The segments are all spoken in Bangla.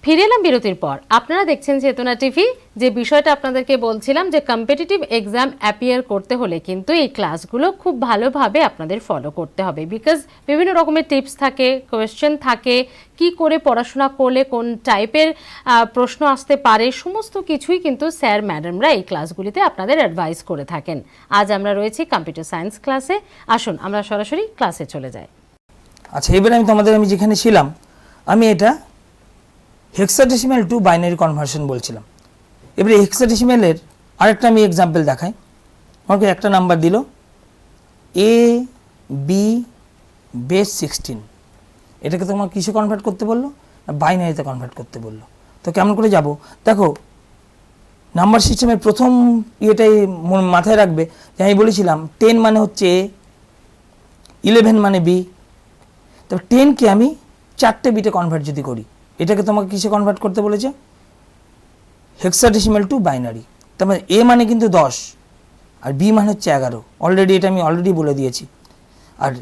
ফিরে এলাম বিরতির পর। আপনারা দেখছেন চেতনা টিভি। যে বিষয়টা আপনাদেরকে বলছিলাম যে কম্পিটিটিভ এক্সাম অ্যাপিয়ার করতে হলে কিন্তু এই ক্লাসগুলো খুব ভালোভাবে আপনাদের ফলো করতে হবে, বিকজ বিভিন্ন রকমের টিপস থাকে, কোয়েশ্চেন থাকে, কি করে পড়াশোনা করলে কোন টাইপের প্রশ্ন আসতে পারে, সমস্ত কিছুই কিন্তু স্যার ম্যাডামরা এই ক্লাসগুলিতে আপনাদের অ্যাডভাইস করে থাকেন। আজ আমরা রয়েছি কম্পিউটার সায়েন্স ক্লাসে। আসুন আমরা সরাসরি ক্লাসে চলে যাই। আচ্ছা, এবারে আমি যেখানে ছিলাম আমি এটা হেক্সাডেসিমাল টু বাইনারি কনভার্সন বলছিলাম। এবারে হেক্সাডেসিমালের আরেকটা আমি এক্সাম্পল দেখাই। আমাকে একটা নাম্বার দিল এ বি বেস 16, এটাকে তোমার কিসে কনভার্ট করতে বললো? বাইনারিতে কনভার্ট করতে বললো। তো কেমন করে যাব? দেখো, নাম্বার সিস্টেমের প্রথম ইয়েটাই মাথায় রাখবে যে আমি বলেছিলাম 10 মানে হচ্ছে এ, 11 মানে বি। তবে 10কে আমি 4টে বিটে কনভার্ট যদি করি, এটাকে তোমাকে কিসে কনভার্ট করতে বলেছে? Hexadecimal two binary. তার মানে এ মানে কিন্তু 10 আর বি মানে হচ্ছে 11। এটা আমি অলরেডি বলে দিয়েছি। আর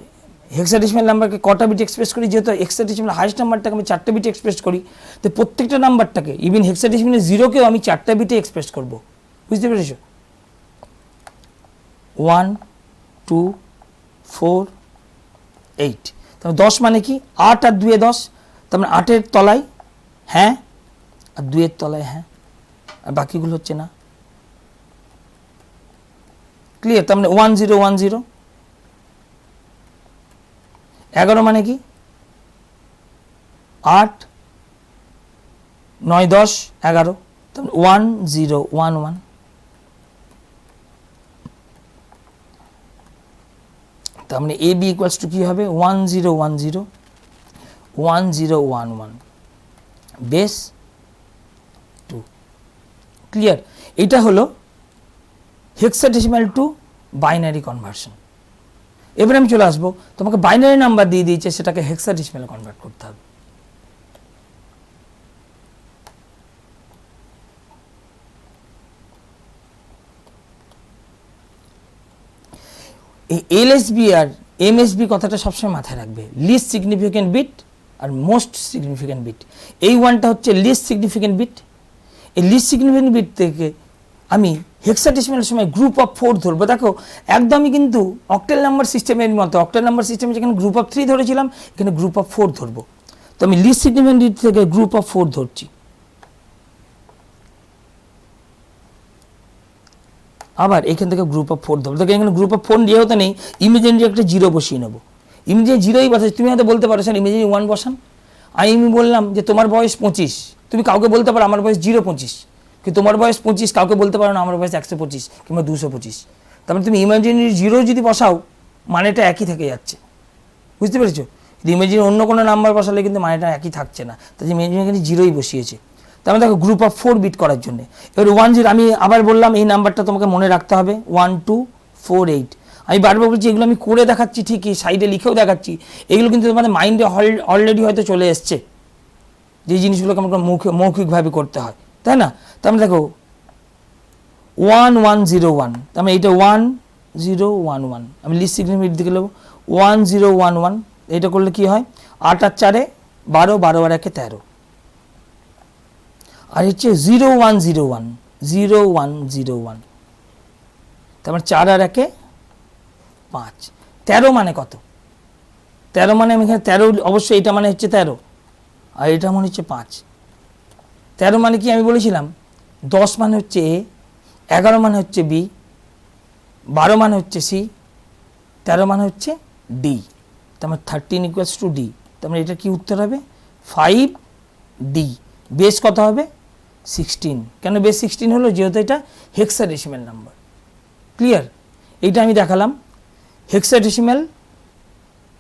হেক্সাডেসিমাল নাম্বারকে কটা বিট এক্সপ্রেস করি? যেহেতু হেক্সাডেসিমাল হাইয়েস্ট নাম্বারটাকে আমি 4টে বিটে এক্সপ্রেস করি, তো প্রত্যেকটা নাম্বারটাকে ইভেন হেক্সাডেসিমাল 0কেও আমি 4টা বিটে এক্সপ্রেস করব। বুঝতে পেরেছো? 1 2 4 8। তাহলে 10 মানে কি? 8 আর 2 এ 10। তার মানে 8-এর তলায় হ্যাঁ আর 2-এর তলায় হ্যাঁ, আর বাকিগুলো হচ্ছে না। ক্লিয়ার? তার মানে 1 0 1 0। 11 মানে কি? 8 9 10 11। তার মানে 1 0 1 1। তার মানে এ বি ইকুয়ালস টু কি হবে? 1 0 1 0 1 0 1 1 বেস 2। ক্লিয়ার? এটা হলো হেক্সাডেসিমাল টু বাইনারি কনভার্সন। এবারে আমি চলে আসবো, তোমাকে বাইনারি নাম্বার দিয়ে দিয়েছে, সেটাকে হেক্সাডেসিমালে কনভার্ট করতে হবে। এই এলএসবি আর এমএসবি কথাটা সবসময় মাথায় রাখবে। লিস্ট সিগনিফিক্যান্ট বিট আর মোস্ট সিগনিফিক্যান্ট বিট। এই ওয়ানটা হচ্ছে লিস্ট সিগনিফিক্যান্ট বিট। এই লিস্ট সিগনিফিক্যান্ট বিট থেকে আমি হেক্সাডেসিমালের সময় গ্রুপ অফ 4 ধরবো। দেখো, একদমই কিন্তু অক্টাল নাম্বার সিস্টেমের মতো। অক্টাল নাম্বার সিস্টেমে যেখানে গ্রুপ অফ 3 ধরেছিলাম, এখানে গ্রুপ অফ 4 ধরবো। তো আমি লিস্ট সিগনিফিক্যান্ট বিট থেকে গ্রুপ অফ 4 ধরছি। আবার এখান থেকে গ্রুপ অফ 4 ধরবো। এখানে গ্রুপ অফ 4 যেহেতু নেই, ইমিডিয়েটলি একটা 0 বসিয়ে নেবো। ইমিডিয়েট 0ই বসাই। তুমি হয়তো বলতে পারো স্যার ইমিডিয়েটলি 1 বসান। আমি বললাম যে তোমার বয়স 25, তুমি কাউকে বলতে পারো আমার বয়স 025, কিন্তু তোমার বয়স 25 কাউকে বলতে পারো না আমার বয়স 125 কিংবা 225। তারপরে তুমি ইমাজিনারি 0 যদি বসাও, মানেটা একই থেকে যাচ্ছে। বুঝতে পেরেছো? কিন্তু ইমাজিনারি অন্য কোনো নাম্বার বসালে কিন্তু মানেটা একই থাকছে না। তাই ইমাজিনারি 0ই বসিয়েছে। তার দেখো গ্রুপ অফ 4 বিট করার জন্য এবার 1 0। আমি আবার বললাম এই নাম্বারটা তোমাকে মনে রাখতে হবে, 1 2 4 8। আমি বারবার বলছি, এগুলো আমি করে দেখাচ্ছি ঠিকই, সাইডে লিখেও দেখাচ্ছি, এগুলো কিন্তু তোমাদের মাইন্ডে অলরেডি হয়তো চলে এসছে যে জিনিসগুলোকে আমাকে মৌখিকভাবে করতে হয়, তাই না? তার মানে দেখো 1 1 0 1। তার মানে এইটা 1 0 1 1। আমি লিস্ট সিগনিফিক্যান্ট দিকে নেবো 1 0 1 1। এটা করলে কি হয়? 8 আর 4 12, 12 আর 1 13। আর হচ্ছে 0 1 0 1 0 1 0 1। তারপর 4 আর 1 5। 13 মানে কত? 13 মানে আমি এখানে 13, অবশ্যই এটা মানে হচ্ছে 13 আর এটা মানে হচ্ছে 5। 13 মানে কি আমি বলেছিলাম? 10 মানে হচ্ছে এ, 11 মানে হচ্ছে বি, 12 মানে হচ্ছে সি, 13 মানে হচ্ছে ডি। তার মানে 13 ইকুয়ালস টু ডি। তার মানে এটা কি উত্তর হবে? 5 ডি। বেস কত হবে? 16। কেন বেস 16 হলো? যেহেতু এটা হেক্সাডেসিমাল নাম্বার। ক্লিয়ার? এইটা আমি দেখালাম হেক্সাডেসিমাল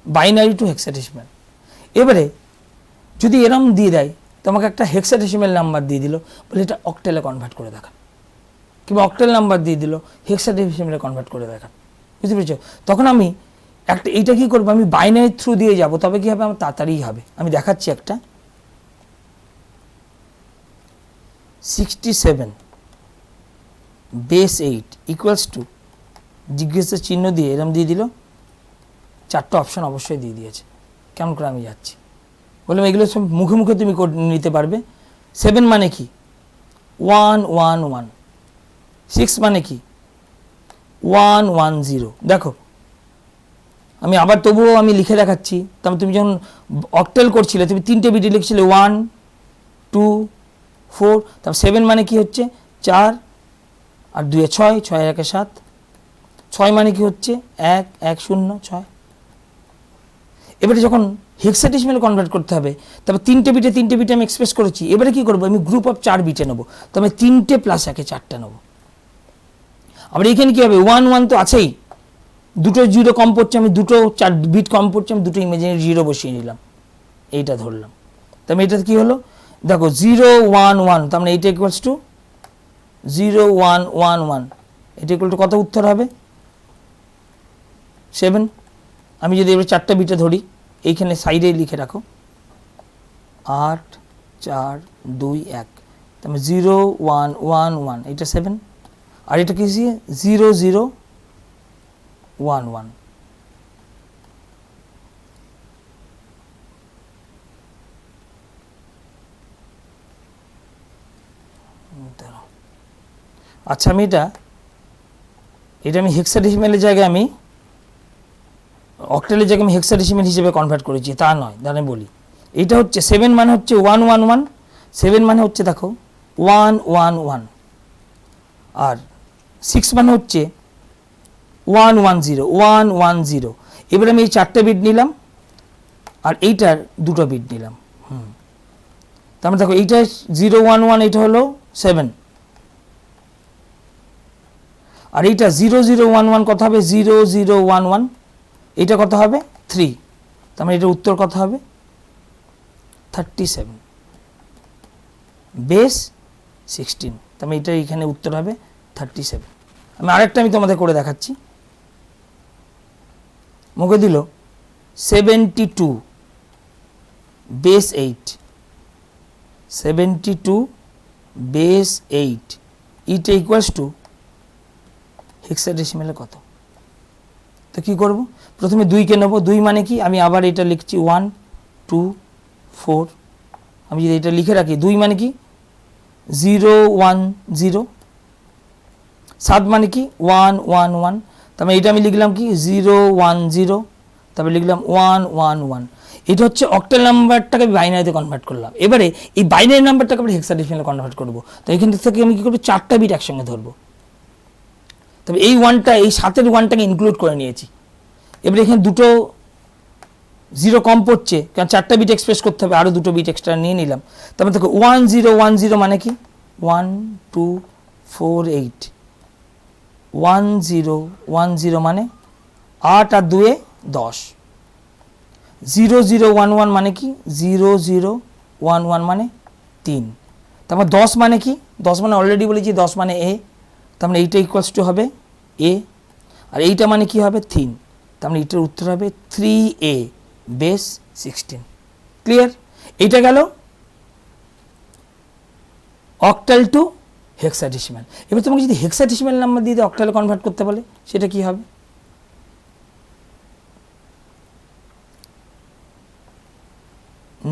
বাইনারি টু হেক্সাডেসিমাল। এবারে যদি এরম দিয়ে দেয়, তোমাকে একটা হেক্সাডেসিমাল নাম্বার দিয়ে দিল, বলে এটা অক্টেলে কনভার্ট করে দেখান, কিংবা অক্টেল নাম্বার দিয়ে দিল, হেক্সাডেসিমালে কনভার্ট করে দেখান। বুঝতে পেরেছো? তখন আমি একটা এইটা কি করবো? আমি বাইনারি থ্রু দিয়ে যাব, তবে কি হবে? আমার তাড়াতাড়ি হবে। আমি দেখাচ্ছি একটা 67 বেস 8 ইকুয়ালস টু জিজ্ঞাসা চিহ্ন দিয়ে এরম দিয়ে দিল, 4টা অপশন অবশ্যই দিয়ে দিয়েছে। কেমন করে আমি যাচ্ছি? বললাম এগুলো সব মুখে মুখে তুমি নিতে পারবে। 7 মানে কি 1 1 1, 6 মানে কি 1 1 0। দেখো আমি আবার তবুও আমি লিখে দেখাচ্ছি। তারপর তুমি যখন অক্টাল করছিলে তুমি 3টে বিট লিখছিলে 1 2 4, তারপর 7 মানে কি হচ্ছে 4 আর 2 6, 6 1 7, 6 মানে কি হচ্ছে 1 1 0 6। এবারে যখন হেক্সাডেসিমালে কনভার্ট করতে হবে, তারপর 3টে বিটে আমি এক্সপ্রেস করেছি। এবারে কি করবো, আমি গ্রুপ অফ 4 বিটে নেবো, তবে 3টে প্লাস 1 4টা নেবো। আবার এখানে কি হবে 1 1 তো আছেই, দুটো জিরো কম পড়ছে, আমি দুটো 4 বিট কম পড়ছে, আমি দুটো ইমাজিনারি জিরো বসিয়ে নিলাম, এইটা ধরলাম। তাহলে এটা কি হলো, দেখো 0 1 1, তার মানে এইটা ইকুয়ালস টু 0 1 1 1, এটা ইকুয়াল টু কত উত্তর হবে 7। আমি যদি এবার 4টা বিটে ধরি, এইখানে সাইডে লিখে রাখো 8 4 2 1, তাহলে 0 1 1 1, এটা 7, আর এটা কি 0 0 1 1। আচ্ছা আমি এটা আমি হেক্সাডেসিমালের জায়গায় আমি অক্টালের জায়গায় আমি হেক্সাডেসিমাল হিসেবে কনভার্ট করেছি, তা নয়। দাঁড়ান বলি, এটা হচ্ছে 7 মানে হচ্ছে 1 1 1, 7 মানে হচ্ছে দেখো 1 1 1, আর 6 মানে হচ্ছে 1 1 0 1 1 0। এবার আমি এই 4টে বিট নিলাম আর এইটার দুটো বিট নিলাম। তার মানে দেখো এইটা 0 1 1, এটা হলো 7, আর এইটা 0 0 1 1 কত হবে 0 0 1 1, এটা কত হবে 3, তার মানে এটার উত্তর কত হবে 37 বেস 16, তার মানে এটা এখানে উত্তর হবে 37। আমি আরেকটা আমি তোমাদের করে দেখাচ্ছি, মুখে দিল 72 বেস 8, 72 বেস 8, এটা ইকুয়ালস টু হেক্সাডেসিমালে কত। তো কি করব, প্রথমে 2 কে নেব, 2 মানে কি, আমি আবার এটা লিখছি 1 2 4, আমি যদি এটা লিখে রাখি 2 মানে কি 0 1 0, 7 মানে কি 1 1 1, তারপরে এটা আমি লিখলাম কি 0 1 0, তারপরে লিখলাম 1 1 1। এটা হচ্ছে অক্টাল নাম্বারটাকে বাইনারিতে কনভার্ট করলাম। এবারে এই বাইনারি নাম্বারটাকে আমরা হেক্সাডেসিমালে কনভার্ট করব। তো এখান থেকে আমি কি করব, 4টা বিট একসঙ্গে ধরবো। তবে এই 1টা, এই 7-এর 1টাকে ইনক্লুড করে নিয়েছি। এবারে এখানে দুটো জিরো কম পড়ছে, কারণ 4টা বিট এক্সপ্রেস করতে হবে, আরও দুটো বিট এক্সট্রা নিয়ে নিলাম। তারপরে দেখো 1 0 1 0 মানে কি 1 2 4 8, 1 0 1 0 মানে 8 আর 2 10, 0 0 1 1 মানে কি 0 0 1 1 মানে 3, তারপর 10 মানে কি 10 মানে অলরেডি বলেছি 10 মানে এ, তার মানে এইটা ইকুয়ালস টু হবে এ, আর এইটা মানে কি হবে 3, তার মানে এইটার উত্তর হবে 3a বেস 16। ক্লিয়ার? এইটা গেল অক্টাল টু হেক্সাডেসিমাল। এবার তোমাকে যদি হেক্সাডেসিমাল নাম্বার দিয়ে অক্টালে কনভার্ট করতে বলে সেটা কি হবে,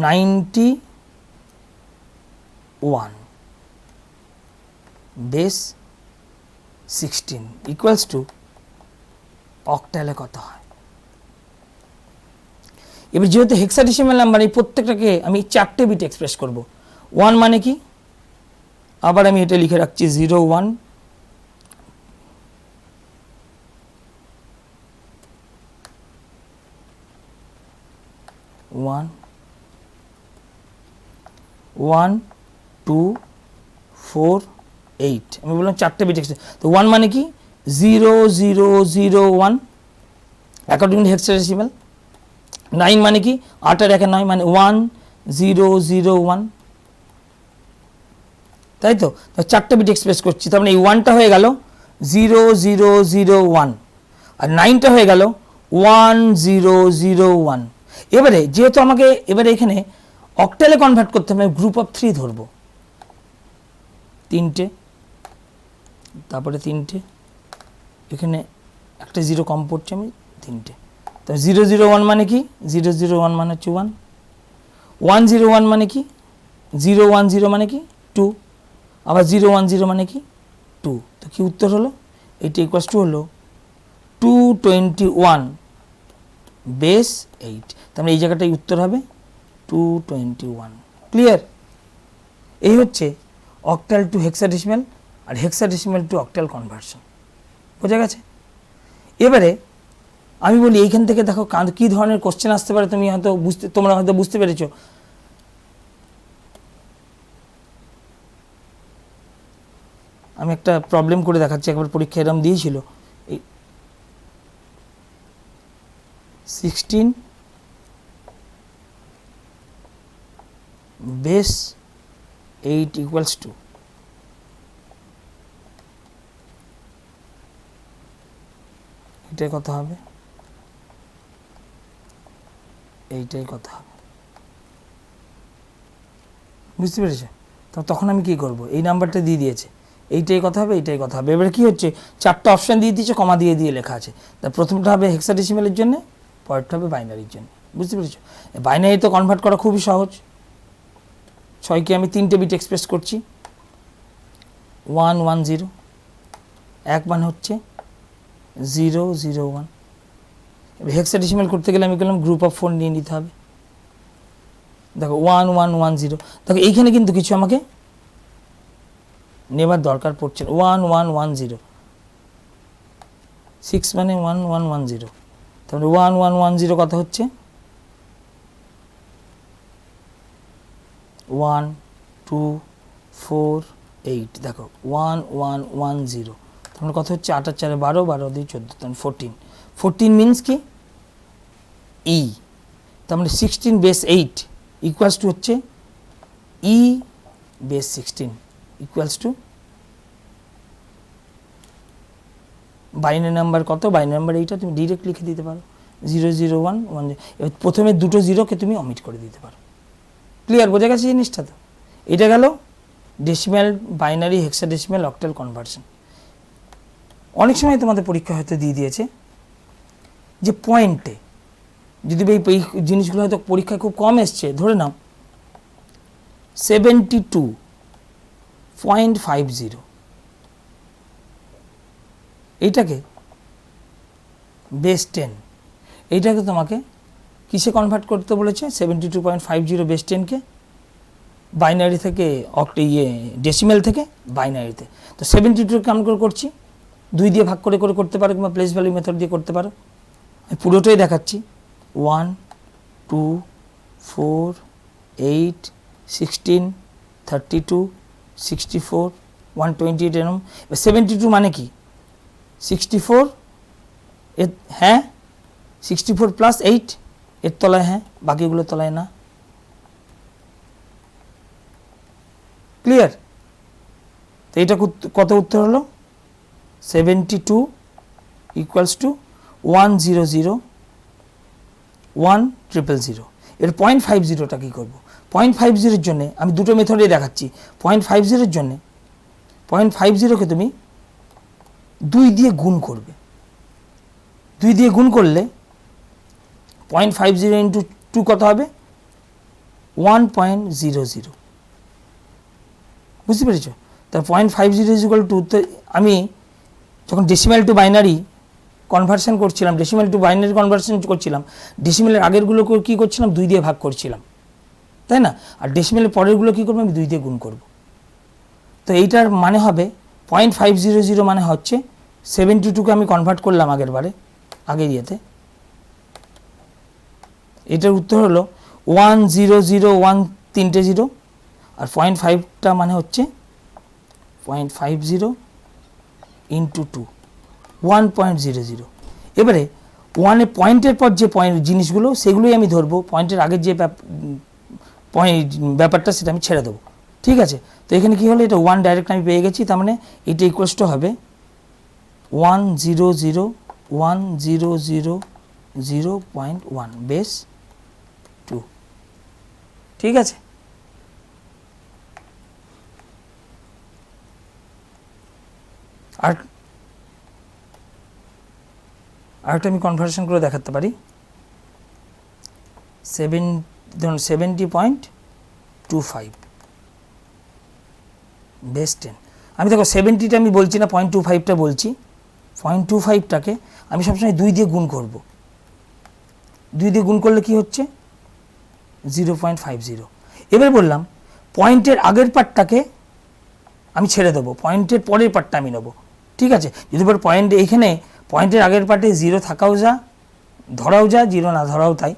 (91) বেস 16 ইকুয়ালস টু অক্টালে কত হয়। এবার যেহেতু হেক্সাডেসিমাল নাম্বার, এই প্রত্যেকটাকে আমি 4টে বিট এক্সপ্রেস করব। 1 মানে কি, আবার আমি এটা লিখে রাখছি 0 1 1 1 2 4 8, আমি বললাম 4টে বিট এক্সপ্রেস। তো 1 মানে কি 0 0 0 1 অ্যাকর্ডিং টু হেক্সাডেসিমাল। 9 মানে কি 8 আর 1 9 মানে 1 0 0 1, তাই তো 4টে বিট এক্সপ্রেস করছি। তার মানে এই 1টা হয়ে গেল 0 0 0 1, আর 9টা হয়ে গেল 1 0 0 1। এবারে যেহেতু আমাকে এবারে এখানে অক্টালে কনভার্ট করতে হবে, গ্রুপ অফ 3 ধরবো, 3টে, তারপরে 3টে, এখানে একটা জিরো কম পড়ছে, আমি 3টে। তো 0 0 1 মানে কি 0 0 1 মানে হচ্ছে 1, 1 0 1 মানে কি 010 মানে কি 2, আবার 010 মানে কি 2, তো কি উত্তর হলো? এটা ইকুয়ালস টু হলো 221 বেস 8, তার মানে এই জায়গাটাই উত্তর হবে 221। ক্লিয়ার? এই হচ্ছে অক্টাল টু হেক্সাডেসিমাল আর হেক্সাডেসিমাল টু অক্টাল কনভার্সন। বোঝা গেছে? এবারে আমি বলি এইখান থেকে দেখো কী ধরনের কোশ্চেন আসতে পারে, তোমরা হয়তো বুঝতে পেরেছো। আমি একটা প্রবলেম করে দেখাচ্ছি, একবার পরীক্ষা এরম দিয়েছিল। এই 16 বেস 8 ইকুয়ালস টু, এটাই কথা হবে, এইটাই কথা হবে। বুঝতে পেরেছো? তো তখন আমি কি করব? এই নাম্বারটা দিয়ে দিয়েছে, এইটাই কথা হবে, এইটাই কথা হবে। এবারে কি হচ্ছে, চারটা অপশান দিয়ে দিয়েছে, কমা দিয়ে দিয়ে লেখা আছে। তা প্রথমটা হবে হেক্সাডেসিমালের জন্য, পরেরটা হবে বাইনারির জন্য। বুঝতে পেরেছো? বাইনারি তো কনভার্ট করা খুবই সহজ। 6কে আমি 3টে বিট এক্সপ্রেস করছি, 110, 1 মানে হচ্ছে 001। এবার হেক্সাডেসিমাল করতে গেলে আমি বললাম গ্রুপ অফ 4 নিয়ে নিতে হবে। দেখো 1110, দেখো এইখানে কিন্তু কিছু আমাকে নেবার দরকার পড়ছে না। 1110, 6 মানে 1110, তাহলে 1110 কথা হচ্ছে 1 2 4 8, দেখো 1110, তাহলে কথা হচ্ছে 8 আর 4 12, 12 দিয়ে 14, তাহলে 14। 14 মিনস কি ই, তার মানে 16 বেস 8 ইকুয়ালস টু হচ্ছে ই base 16 equals to binary number কত, বাইনারি নাম্বার এইটা তুমি ডিরেক্ট লিখে দিতে পারো 001 1। এবার প্রথমে দুটো জিরোকে তুমি অমিট করে দিতে পারো। ক্লিয়ার? বোঝা গেছে জিনিসটা? তো এটা গেল decimal, binary, hexadecimal, octal conversion. অনেক সময় তোমাদের পরীক্ষা হয়তো দিয়ে দিয়েছে যে পয়েন্টে, যদি এই জিনিসগুলো হয়তো পরীক্ষায় খুব কম এসছে, ধরে নাও 72.50, এইটাকে বেস 10, এইটাকে তোমাকে কিসে কনভার্ট করতে বলেছে? 72.50 বেস 10কে বাইনারি থেকে ডেসিমেল থেকে বাইনারিতে। তো 72 কেমন করে করছি? 2 দিয়ে ভাগ করে করে করতে পারো, কিংবা প্লেস ভ্যালু মেথড দিয়ে করতে পারো। আমি পুরোটাই দেখাচ্ছি, 1 2 4 8 16 32 64 128 এরম। 72 মানে কি 64, হ্যাঁ 64 প্লাস 8 এর তলায়, হ্যাঁ বাকিগুলো তলায় না। ক্লিয়ার? তো এটা কত উত্তর হলো? 72 ইকুয়ালস টু 100 1000। এর 0.50টা কী করবো? 0.50 জন্যে আমি দুটো মেথডে দেখাচ্ছি। 0.50 জন্যে 0.50কে তুমি 2 দিয়ে গুণ করবে। 2 দিয়ে গুণ করলে 0.50 ইন্টু 2 কত হবে? 1.00। বুঝতে পেরেছ? তা 0.50 = 2। তো আমি যখন ডেসিমাল টু বাইনারি কনভার্সন করছিলাম, ডেসিমেলের আগেরগুলো কী করছিলাম? 2 দিয়ে ভাগ করছিলাম, তাই না? আর ডেসিমেলের পরেরগুলো কী করবো? আমি 2 দিয়ে গুণ করব। তো এইটার মানে হবে 0.500 মানে হচ্ছে 72কে আমি কনভার্ট করলাম আগের ইয়েতে। এটার উত্তর হলো 1001 3টে 0, আর 0.5টা মানে হচ্ছে 0.50 ইন্টু 2 1.00। এবারে 1 পয়েন্টের পর যে জিনিসগুলো সেগুলোই আমি ধরবো, পয়েন্টের আগের যে ব্যাপারটা সেটা আমি ছেড়ে দেবো। ঠিক আছে? তো এখানে কী হলো? এটা 1 ডাইরেক্ট আমি পেয়ে গেছি, তার মানে এটা ইকুয়ালস টু হবে 100.1 বেস 2। ঠিক আছে? আর আরেকটা আমি কনভার্সন করে দেখাতে পারি। 70.25 বেস 10। আমি দেখো 70টা আমি বলছি না, 0.25টা বলছি। 0.25টাকে আমি সবসময় 2 দিয়ে গুণ করব। 2 দিয়ে গুণ করলে কি হচ্ছে 0.50। এবার বললাম পয়েন্টের আগের পার্টটাকে আমি ছেড়ে দেবো, পয়েন্টের পরের পার্টটা আমি নেবো, ঠিক আছে। যদি বল পয়েন্ট এইখানে পয়েন্টের আগের পার্টে 0 থাকাও যা, ধরাও যা, 0 না ধরাও তাই,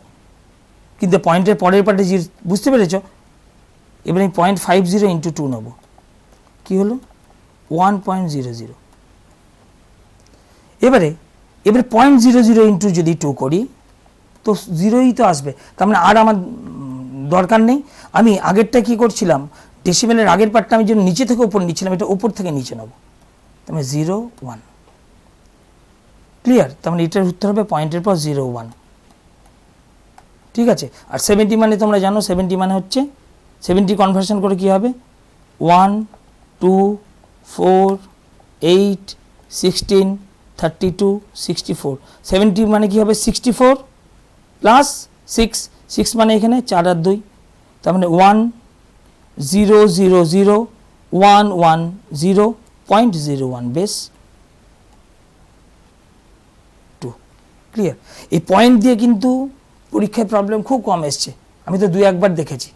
কিন্তু পয়েন্টের পরের পার্টে 0, বুঝতে পেরেছ। এবার আমি 0.50 ইন্টু 2 নেবো, কী হলো 1.00। এবারে 0.00 ইন্টু যদি 2 করি তো 0ই তো আসবে, তার মানে আর আমার দরকার নেই। আমি আগেরটা কি করছিলাম, ডেসিমেলের আগের পার্টটা আমি যেন নিচে থেকে উপর নিচ্ছিলাম, এটা উপর থেকে নিচে নেব, তার মানে 0 1। ক্লিয়ার? তার মানে এটার উত্তর হবে পয়েন্টের পর 0 1, ঠিক আছে। আর 70 মানে তোমরা জানো 70 মানে হচ্ছে 70 কনভার্সন করে কি হবে 1 2 4 8 16 32 64। 70 মানে কি হবে 64 প্লাস 6, 6 মানে এখানে 4 আর 2, তার মানে 1 0 0 0 1 1 0.01 বেস 2। ক্লিয়ার? এই পয়েন্ট দিয়ে কিন্তু পরীক্ষায় প্রবলেম খুব কম এসছে, আমি তো 2-1বার দেখেছি,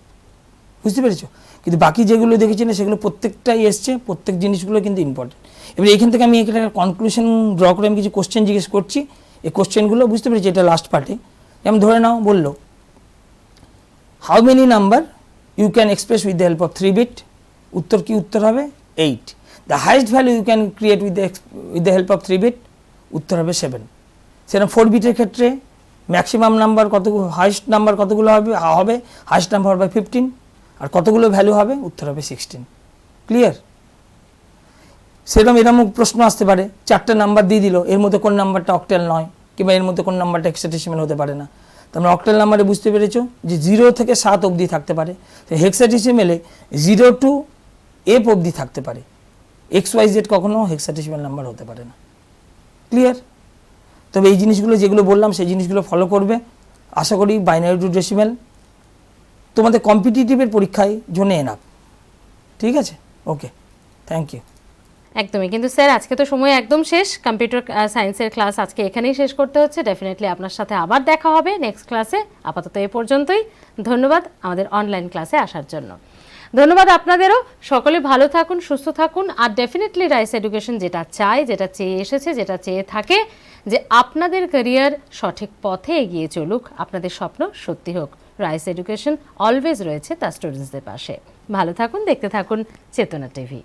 বুঝতে পেরেছো। কিন্তু বাকি যেগুলো দেখেছি না সেগুলো প্রত্যেকটাই এসছে, প্রত্যেক জিনিসগুলো কিন্তু ইম্পর্টেন্ট। এবার এইখান থেকে আমি একটা কনক্লুশন ড্র করে আমি কিছু কোশ্চেন জিজ্ঞেস করছি, এই কোশ্চেনগুলো বুঝতে পেরেছি, এটা লাস্ট পার্টে। যেমন ধরে নাও বললো how many number you can express with the help of 3 bit, উত্তর কি উত্তর হবে 8। The highest value you can create with the help of 3 bit, উত্তর হবে 7। সেরকম 4 বিটের ক্ষেত্রে ম্যাক্সিমাম নাম্বার কতগুলো, হাইয়েস্ট নাম্বার কতগুলো হবে, হাইয়েস্ট নাম্বার হবে 15, আর কতগুলো ভ্যালু হবে, উত্তর হবে 16। ক্লিয়ার? সেরকম এরকম প্রশ্ন আসতে পারে, 4টে নাম্বার দিয়ে দিল, এর মধ্যে কোন নাম্বারটা অক্টাল নয়, কিংবা এর মধ্যে কোন নাম্বারটা হেক্সাডেসিমাল হতে পারে না। তোমরা অক্টাল নাম্বারে বুঝতে পেরেছো যে 0 থেকে 7 অবধি থাকতে পারে, হেক্সাডেসিমালে 0 to F অবধি থাকতে পারে, XYZ কখনো হেক্সাডেসিমাল নাম্বার হতে পারে না। ক্লিয়ার? তবে এই জিনিসগুলো যেগুলো বললাম সেই জিনিসগুলো ফলো করবে, আশা করি বাইনারি টু ডেসিমাল তোমাদের কম্পিটিটিভের পরীক্ষায় জন্য এনাফ, ঠিক আছে। ওকে, থ্যাংক ইউ। একদমই, কিন্তু স্যার আজকে তো সময় একদম শেষ, কম্পিউটার সায়েন্সের ক্লাস আজকে এখানেই শেষ করতে হচ্ছে। ডেফিনেটলি আপনার সাথে আবার দেখা হবে নেক্সট ক্লাসে। আপাতত এ পর্যন্তই। ধন্যবাদ আমাদের অনলাইন ক্লাসে আসার জন্য। ধন্যবাদ আপনাদেরও। সকলে ভালো থাকুন, সুস্থ থাকুন। আর ডেফিনেটলি রাইস এডুকেশন যেটা চায়, যেটা চেয়ে এসেছে, যেটা চেয়ে থাকে, যে আপনাদের ক্যারিয়ার সঠিক পথে এগিয়ে চলুক, আপনাদের স্বপ্ন সত্যি হোক। রাইস এডুকেশন অলওয়েজ রয়েছে তার স্টুডেন্টসদের পাশে। ভালো থাকুন, দেখতে থাকুন চেতনা টিভি।